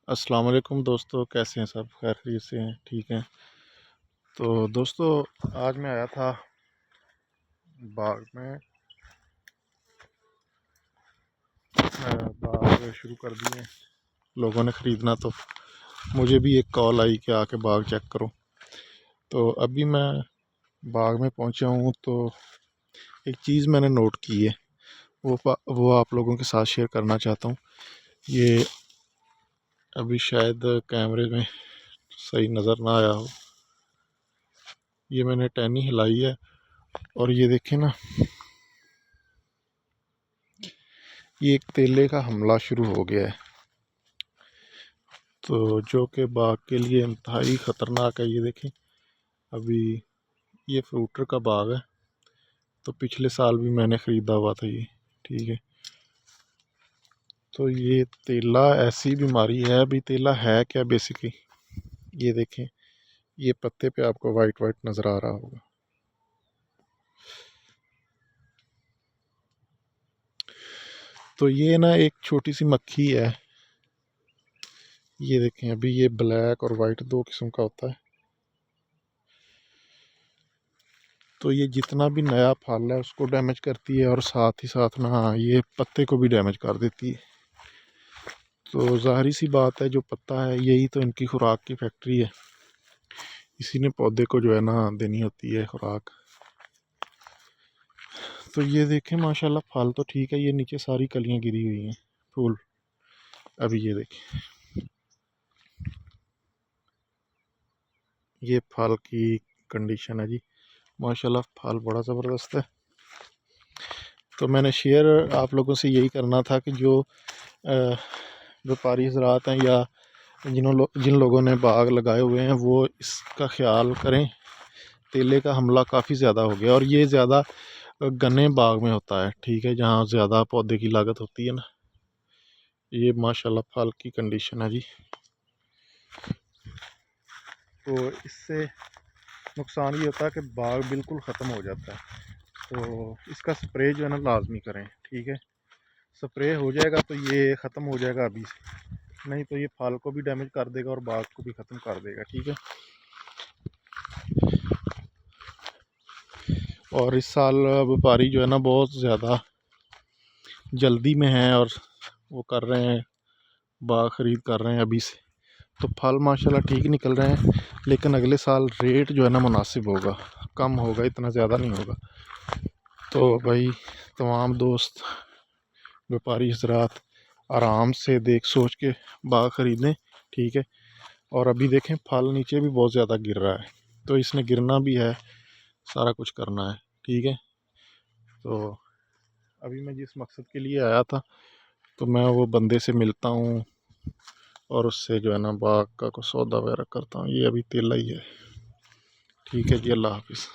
अस्सलाम वालेकुम दोस्तों, कैसे हैं सब? खैर खैरियत से हैं? ठीक हैं। तो दोस्तों, आज मैं आया था बाग में। बाग शुरू कर दिए हैं लोगों ने ख़रीदना, तो मुझे भी एक कॉल आई कि आके बाग चेक करो। तो अभी मैं बाग में पहुंचा हूं, तो एक चीज़ मैंने नोट की है, वो आप लोगों के साथ शेयर करना चाहता हूं। ये अभी शायद कैमरे में सही नज़र ना आया हो। ये मैंने टहनी हिलाई है और ये देखें ना, ये एक तेले का हमला शुरू हो गया है, तो जो कि बाग के लिए इंतहाई ख़तरनाक है। ये देखें, अभी ये फ्रूटर का बाग है, तो पिछले साल भी मैंने ख़रीदा हुआ था ये। ठीक है, तो ये तेला ऐसी बीमारी है। अभी तेला है क्या बेसिकली, ये देखें, ये पत्ते पे आपको वाइट वाइट नज़र आ रहा होगा। तो ये ना एक छोटी सी मक्खी है। ये देखें, अभी ये ब्लैक और वाइट दो किस्म का होता है। तो ये जितना भी नया फल है उसको डैमेज करती है, और साथ ही साथ ना ये पत्ते को भी डैमेज कर देती है। तो ज़ाहिर सी बात है, जो पत्ता है यही तो इनकी खुराक की फैक्ट्री है। इसी ने पौधे को जो है ना देनी होती है खुराक। तो ये देखें, माशाल्लाह फल तो ठीक है, ये नीचे सारी कलियां गिरी हुई हैं, फूल। अभी ये देखें, ये फल की कंडीशन है जी। माशाल्लाह फल बड़ा ज़बरदस्त है। तो मैंने शेयर आप लोगों से यही करना था कि जो व्यापारी हजरात हैं, या जिन लोगों ने बाग लगाए हुए हैं, वो इसका ख्याल करें। तेले का हमला काफ़ी ज़्यादा हो गया, और ये ज़्यादा गन्ने बाग में होता है। ठीक है, जहाँ ज़्यादा पौधे की लागत होती है ना। ये माशाल्लाह फल की कंडीशन है जी। तो इससे नुकसान ये होता है कि बाग बिल्कुल ख़त्म हो जाता है। तो इसका स्प्रे जो है ना लाजमी करें। ठीक है, स्प्रे हो जाएगा तो ये ख़त्म हो जाएगा अभी से, नहीं तो ये फल को भी डैमेज कर देगा और बाग को भी ख़त्म कर देगा। ठीक है, और इस साल व्यापारी जो है ना बहुत ज़्यादा जल्दी में है, और वो कर रहे हैं, बाग ख़रीद कर रहे हैं अभी से। तो फल माशाल्लाह ठीक निकल रहे हैं, लेकिन अगले साल रेट जो है ना मुनासिब होगा, कम होगा, इतना ज़्यादा नहीं होगा। तो भाई, तमाम दोस्त व्यापारी हजरात आराम से देख सोच के बाग ख़रीदें। ठीक है, और अभी देखें फल नीचे भी बहुत ज़्यादा गिर रहा है, तो इसने गिरना भी है, सारा कुछ करना है। ठीक है, तो अभी मैं जिस मकसद के लिए आया था, तो मैं वो बंदे से मिलता हूँ और उससे जो है ना बाग का कुछ सौदा वगैरह करता हूँ। ये अभी तेला ही है। ठीक है जी, अल्लाह हाफिज़।